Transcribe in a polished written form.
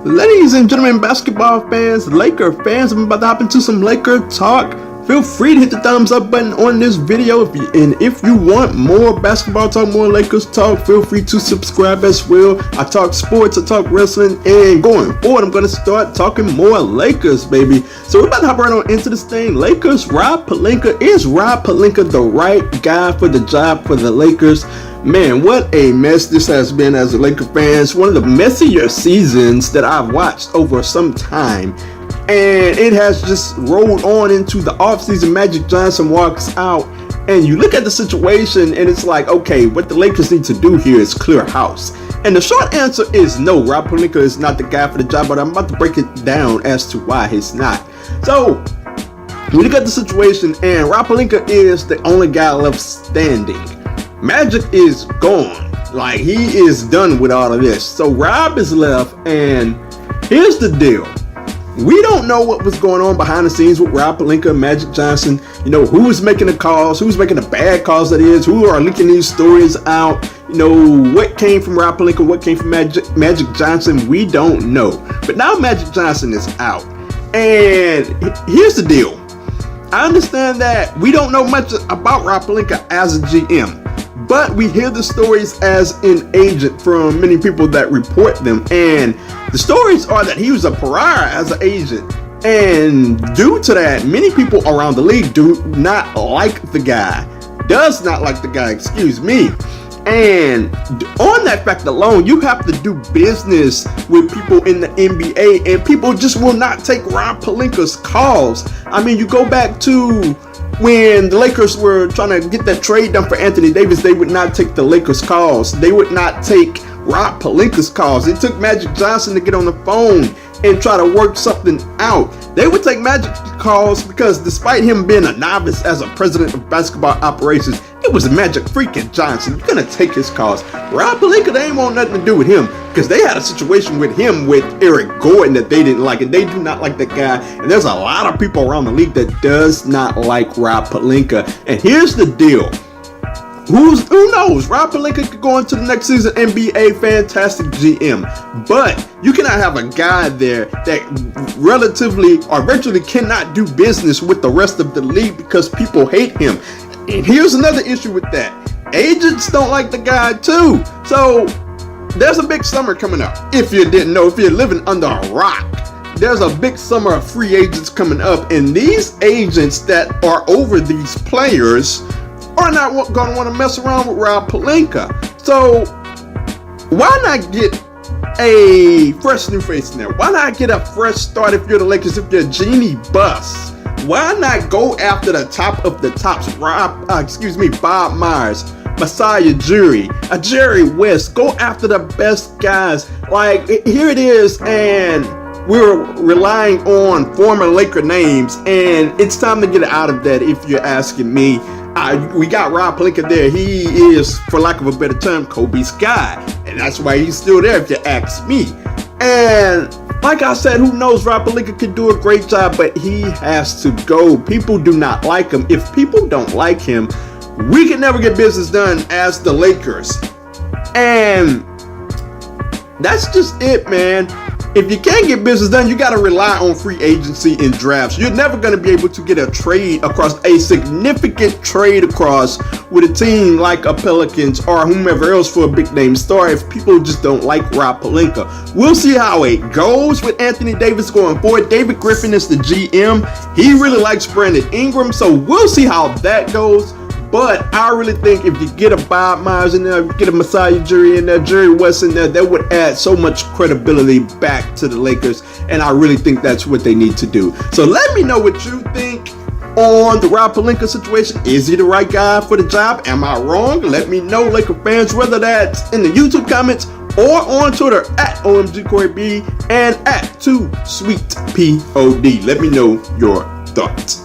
Ladies and gentlemen, basketball fans, Laker fans, I'm about to hop into some Laker talk. Feel free to hit the thumbs up button on this video. If you want more basketball talk, more Lakers talk, feel free to subscribe as well. I talk sports, I talk wrestling, and going forward, I'm going to start talking more Lakers, baby. So we're about to hop right on into this thing. Lakers, Rob Pelinka. Is Rob Pelinka the right guy for the job for the Lakers? Man, what a mess this has been as a Laker fan. It's one of the messier seasons that I've watched over some time. And it has just rolled on into the offseason. Magic Johnson walks out, and you look at the situation, and it's like, okay, what the Lakers need to do here is clear house. And the short answer is no, Rob Pelinka is not the guy for the job, but I'm about to break it down as to why he's not. So, we look at the situation, and Rob Pelinka is the only guy left standing. Magic is gone. Like, he is done with all of this. So, Rob is left, and here's the deal. We don't know what was going on behind the scenes with Rob Pelinka and Magic Johnson. You know, who was making the calls, who's making the bad calls, that is, who are leaking these stories out. You know, what came from Rob Pelinka, what came from Magic Johnson, we don't know. But now Magic Johnson is out. And here's the deal. I understand that we don't know much about Rob Pelinka as a GM. But we hear the stories as an agent from many people that report them. And the stories are that he was a pariah as an agent. And due to that, many people around the league do not like the guy. Does not like the guy, excuse me. And on that fact alone, you have to do business with people in the NBA. And people just will not take Rob Pelinka's calls. I mean, you go back to when the Lakers were trying to get that trade done for Anthony Davis, they would not take the Lakers calls. They would not take Rob Pelinka's calls. It took Magic Johnson to get on the phone and try to work something out. They would take Magic's calls because despite him being a novice as a president of basketball operations, it was Magic freaking Johnson. You're going to take his calls. Rob Pelinka, they ain't want nothing to do with him because they had a situation with him with Eric Gordon that they didn't like, and they do not like that guy. And there's a lot of people around the league that does not like Rob Pelinka. And here's the deal. Who knows? Rob Pelinka could go into the next season and be a fantastic GM. But you cannot have a guy there that relatively or virtually cannot do business with the rest of the league because people hate him. And here's another issue with that. Agents don't like the guy too. So there's a big summer coming up. If you didn't know, if you're living under a rock, there's a big summer of free agents coming up. And these agents that are over these players are not going to want to mess around with Rob Pelinka. So why not get a fresh new face in there? Why not get a fresh start if you're the Lakers, if you're Jeannie Buss? Why not go after the top of the tops? Bob Myers, Masai Ujiri, Jerry West. Go after the best guys. Like, here it is, and we're relying on former Laker names, and it's time to get out of that if you're asking me. We got Rob Pelinka there. He is, for lack of a better term, Kobe's guy. And that's why he's still there if you ask me. And like I said, who knows? Rob Pelinka could do a great job, but he has to go. People do not like him. If people don't like him, we can never get business done as the Lakers. And that's just it, man. If you can't get business done, you got to rely on free agency and drafts. You're never going to be able to get a trade across, a significant trade across with a team like a Pelicans or whomever else for a big name star if people just don't like Rob Pelinka. We'll see how it goes with Anthony Davis going forward. David Griffin is the GM. He really likes Brandon Ingram, so we'll see how that goes. But I really think if you get a Bob Myers in there, get a Masai Ujiri in there, Jerry West in there, that would add so much credibility back to the Lakers. And I really think that's what they need to do. So let me know what you think on the Rob Pelinka situation. Is he the right guy for the job? Am I wrong? Let me know, Laker fans, whether that's in the YouTube comments or on Twitter at OMGCoreyB and at 2SweetPod. Let me know your thoughts.